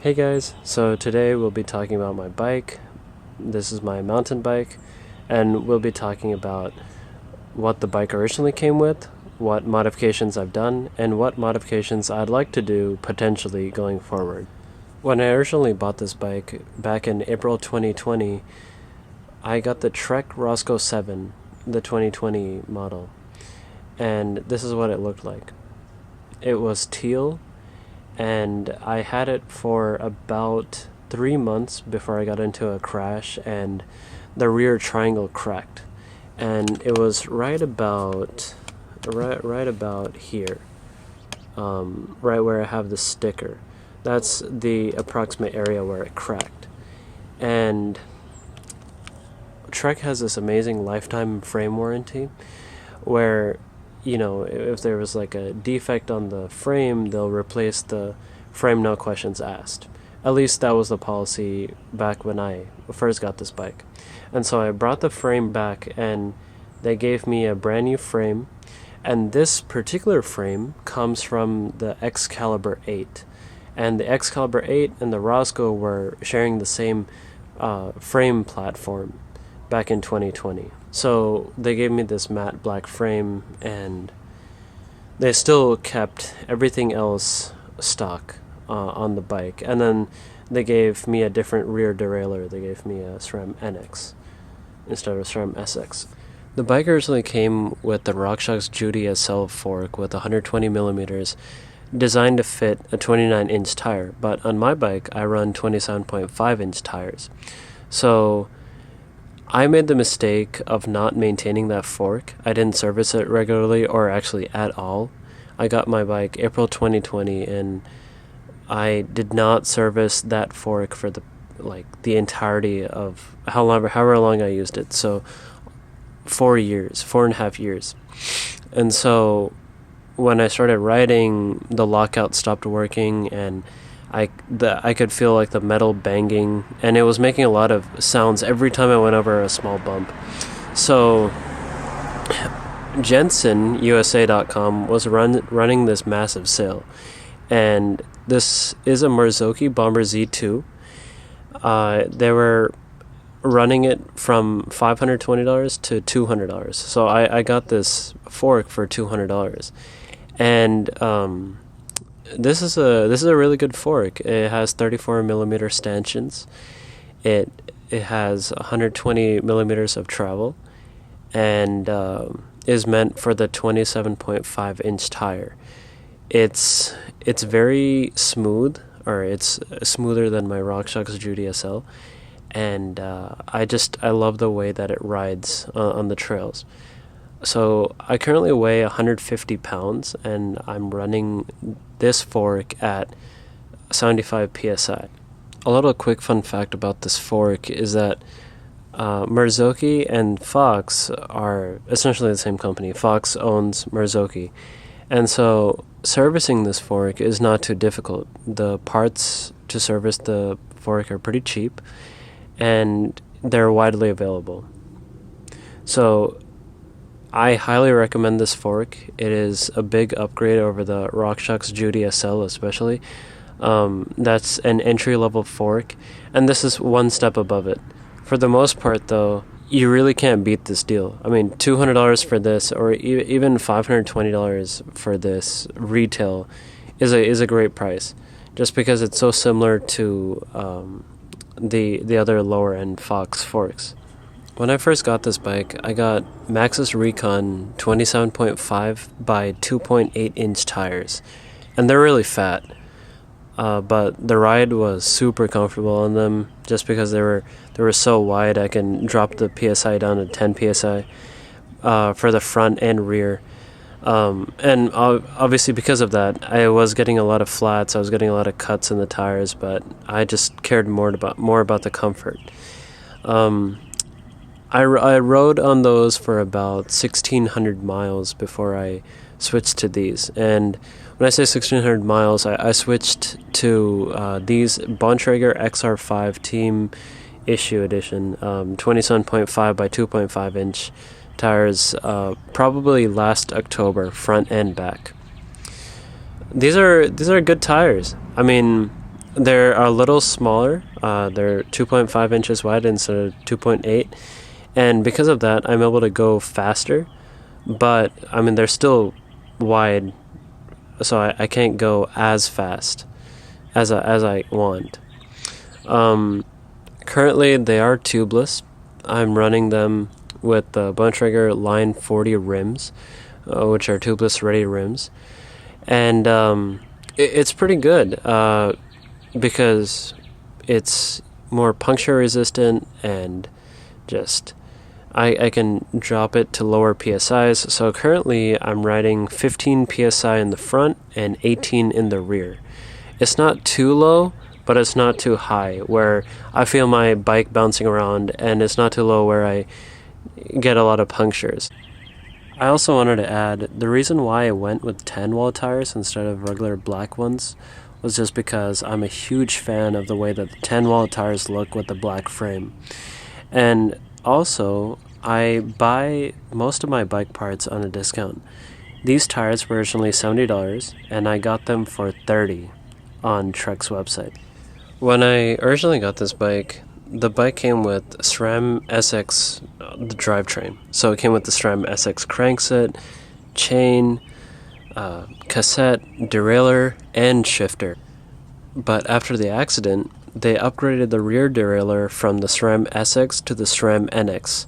Hey guys, so today we'll be talking about my bike. This is my mountain bike, and we'll be talking about what the bike originally came with, what modifications I've done, and what modifications I'd like to do potentially going forward. When I originally bought this bike back in April 2020, I got the Trek Roscoe 7, the 2020 model, and this is what it looked like. It was teal, and I had it for about 3 months before I got into a crash and the rear triangle cracked, and it was right about here, right where I have the sticker. That's the approximate area where it cracked. And Trek has this amazing lifetime frame warranty where, if there was like a defect on the frame, they'll replace the frame, no questions asked. At least that was the policy back when I first got this bike. And so I brought the frame back, and they gave me a brand new frame. And this particular frame comes from the Excalibur 8. And the Excalibur 8 and the Roscoe were sharing the same frame platform back in 2020. So they gave me this matte black frame, and they still kept everything else stock on the bike. And then they gave me a different rear derailleur. They gave me a SRAM NX instead of SRAM SX. The bike originally came with the RockShox Judy SL fork with 120 millimeters, designed to fit a 29-inch tire. But on my bike, I run 27.5-inch tires. So I made the mistake of not maintaining that fork. I didn't service it regularly, or actually at all. I got my bike April 2020, and I did not service that fork for the entirety of however long I used it. So 4.5 years. And so when I started riding, the lockout stopped working, and I could feel like the metal banging, and it was making a lot of sounds every time I went over a small bump. So JensenUSA.com was running this massive sale, and this is a Marzocchi Bomber Z2. They were running it from $520 to $200. So I got this fork for $200, and This is a really good fork. It has 34 millimeter stanchions. It has 120 millimeters of travel, and is meant for the 27.5-inch tire. It's very smooth, or it's smoother than my RockShox Judy SL, and I love the way that it rides on the trails. So I currently weigh 150 pounds, and I'm running this fork at 75 psi. A little quick fun fact about this fork is that Marzocchi and Fox are essentially the same company. Fox owns Marzocchi, and so servicing this fork is not too difficult. The parts to service the fork are pretty cheap, and they're widely available. So I highly recommend this fork. It is a big upgrade over the RockShox Judy SL, especially. That's an entry-level fork, and this is one step above it. For the most part, though, you really can't beat this deal. I mean, $200 for this, or even $520 for this retail, is a great price, just because it's so similar to the other lower-end Fox forks. When I first got this bike, I got Maxxis Recon 27.5 by 2.8-inch tires, and they're really fat, but the ride was super comfortable on them, just because they were so wide. I can drop the PSI down to 10 PSI for the front and rear, and obviously because of that, I was getting a lot of flats, I was getting a lot of cuts in the tires, but I just cared more about the comfort. I rode on those for about 1,600 miles before I switched to these. And when I say 1,600 miles, I switched to these Bontrager XR5 Team Issue Edition, 27.5 by 2.5-inch tires, probably last October, front and back. These are good tires. I mean, They're a little smaller. They're 2.5 inches wide instead of 2.8. And because of that, I'm able to go faster. But, I mean, they're still wide, so I can't go as fast as I want. Currently, they are tubeless. I'm running them with the Bontrager Line 40 rims, which are tubeless ready rims. And it's pretty good because it's more puncture resistant and just I can drop it to lower PSIs. So currently I'm riding 15 PSI in the front and 18 in the rear. It's not too low, but it's not too high where I feel my bike bouncing around, and it's not too low where I get a lot of punctures. I also wanted to add, the reason why I went with tan wall tires instead of regular black ones was just because I'm a huge fan of the way that the tan wall tires look with the black frame. And also, I buy most of my bike parts on a discount. These tires were originally $70, and I got them for $30 on Trek's website. When I originally got this bike, the bike came with SRAM SX, the drivetrain. So it came with the SRAM SX crankset, chain, cassette, derailleur, and shifter. But after the accident, they upgraded the rear derailleur from the SRAM SX to the SRAM NX.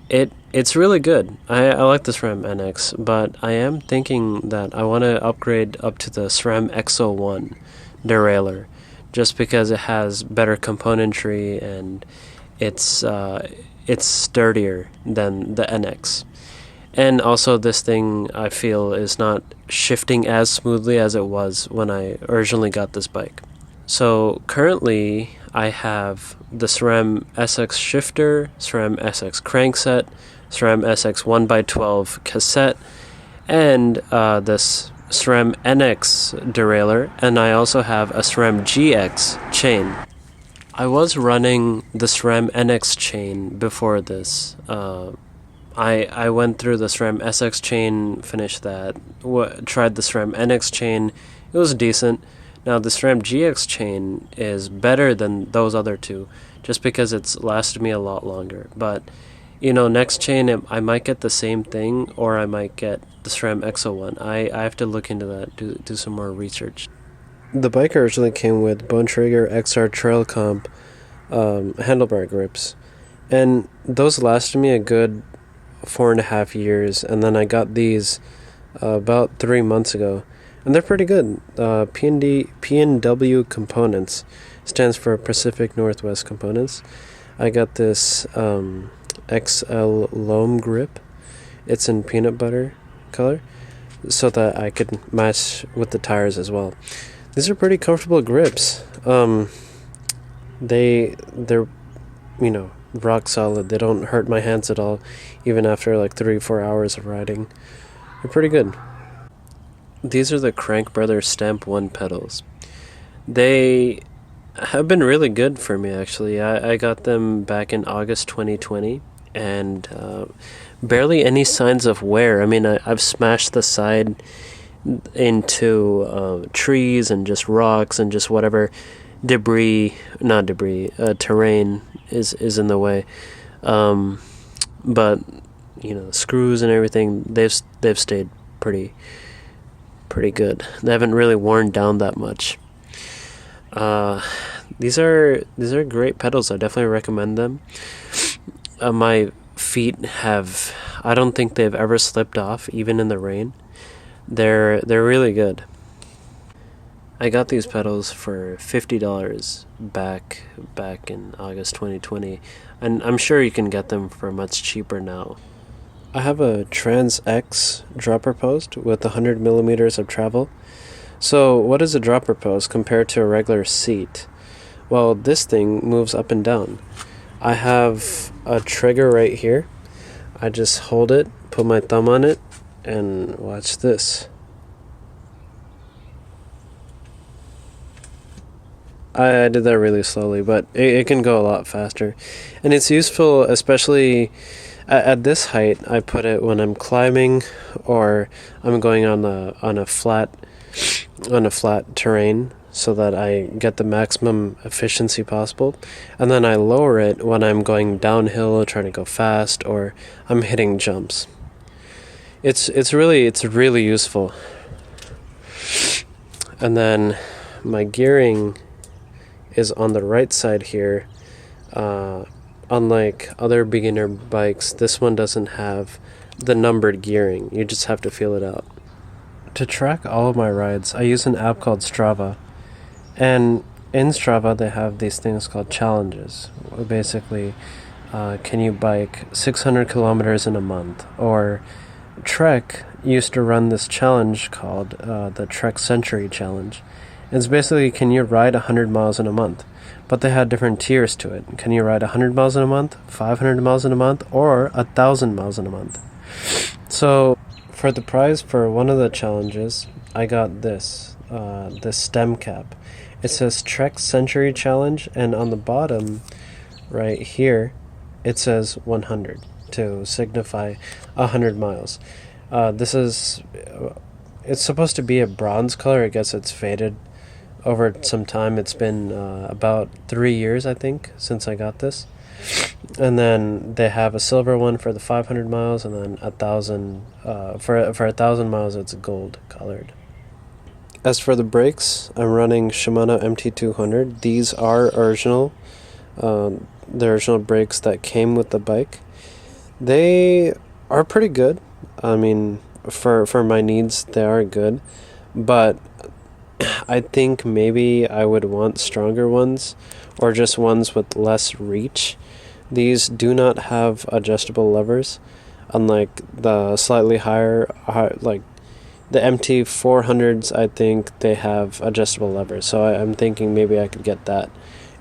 It's really good. I like the SRAM NX, but I am thinking that I want to upgrade up to the SRAM XO1 derailleur, just because it has better componentry and it's sturdier than the NX. And also this thing, I feel, is not shifting as smoothly as it was when I originally got this bike. So currently I have the SRAM SX shifter, SRAM SX crankset, SRAM SX 1x12 cassette, and this SRAM NX derailleur, and I also have a SRAM GX chain. I was running the SRAM NX chain before this. I went through the SRAM SX chain, finished that, tried the SRAM NX chain. It was decent. Now the SRAM GX chain is better than those other two, just because it's lasted me a lot longer. But, you know, next chain I might get the same thing, or I might get the SRAM XO1. I have to look into that, do some more research. The bike originally came with Bontrager XR Trail Comp handlebar grips, and those lasted me a good 4.5 years, and then I got these about 3 months ago, and they're pretty good. PNW Components stands for Pacific Northwest Components. I got this XL Loam grip. It's in peanut butter color, so that I could match with the tires as well. These are pretty comfortable grips. They're rock solid. They don't hurt my hands at all, even after like 3-4 hours of riding. They're pretty good. These are the Crank Brothers Stamp 1 pedals. They have been really good for me, actually. I got them back in August 2020, and barely any signs of wear. I mean, I've smashed the side into trees and just rocks and just whatever terrain is in the way. But, you know, the screws and everything, they've stayed pretty good. They haven't really worn down that much. These are great pedals. I definitely recommend them. My feet I don't think they've ever slipped off, even in the rain. They're really good. I got these pedals for $50 back in August 2020, and I'm sure you can get them for much cheaper now. I have a Trans X dropper post with 100 millimeters of travel. So what is a dropper post compared to a regular seat? Well, this thing moves up and down. I have a trigger right here. I just hold it, put my thumb on it, and watch this. I did that really slowly, but it can go a lot faster. And it's useful, especially at this height. I put it when I'm climbing or I'm going on a flat terrain. so that I get the maximum efficiency possible, and then I lower it when I'm going downhill, trying to go fast, or I'm hitting jumps. It's really useful. And then my gearing is on the right side here. Unlike other beginner bikes, this one doesn't have the numbered gearing. You just have to feel it out. To track all of my rides, I use an app called Strava. And in Strava, they have these things called challenges. Basically, can you bike 600 kilometers in a month? Or Trek used to run this challenge called the Trek Century Challenge. It's basically, can you ride 100 miles in a month? But they had different tiers to it. Can you ride 100 miles in a month, 500 miles in a month, or 1,000 miles in a month? So for the prize for one of the challenges, I got this stem cap. It says Trek Century Challenge, and on the bottom right here, it says 100 to signify 100 miles. It's supposed to be a bronze color. I guess it's faded over some time. It's been about 3 years, I think, since I got this. And then they have a silver one for the 500 miles, and then 1,000 for 1,000 miles. It's gold colored. As for the brakes, I'm running Shimano MT200. These are original, the original brakes that came with the bike. They are pretty good. I mean, for my needs, they are good, but I think maybe I would want stronger ones, or just ones with less reach. These do not have adjustable levers, unlike the slightly higher, like the MT400s. I think they have adjustable levers, so I'm thinking maybe I could get that.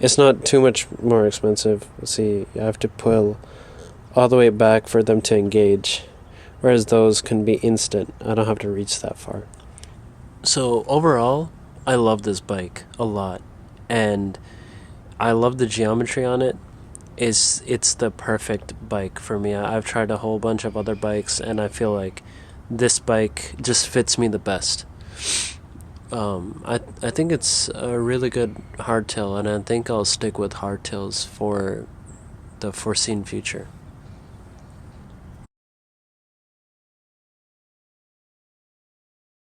It's not too much more expensive. Let's see, I have to pull all the way back for them to engage, whereas those can be instant. I don't have to reach that far. So overall, I love this bike a lot, and I love the geometry on it. It's the perfect bike for me. I've tried a whole bunch of other bikes, and I feel like this bike just fits me the best. I think it's a really good hardtail, and I think I'll stick with hardtails for the foreseen future.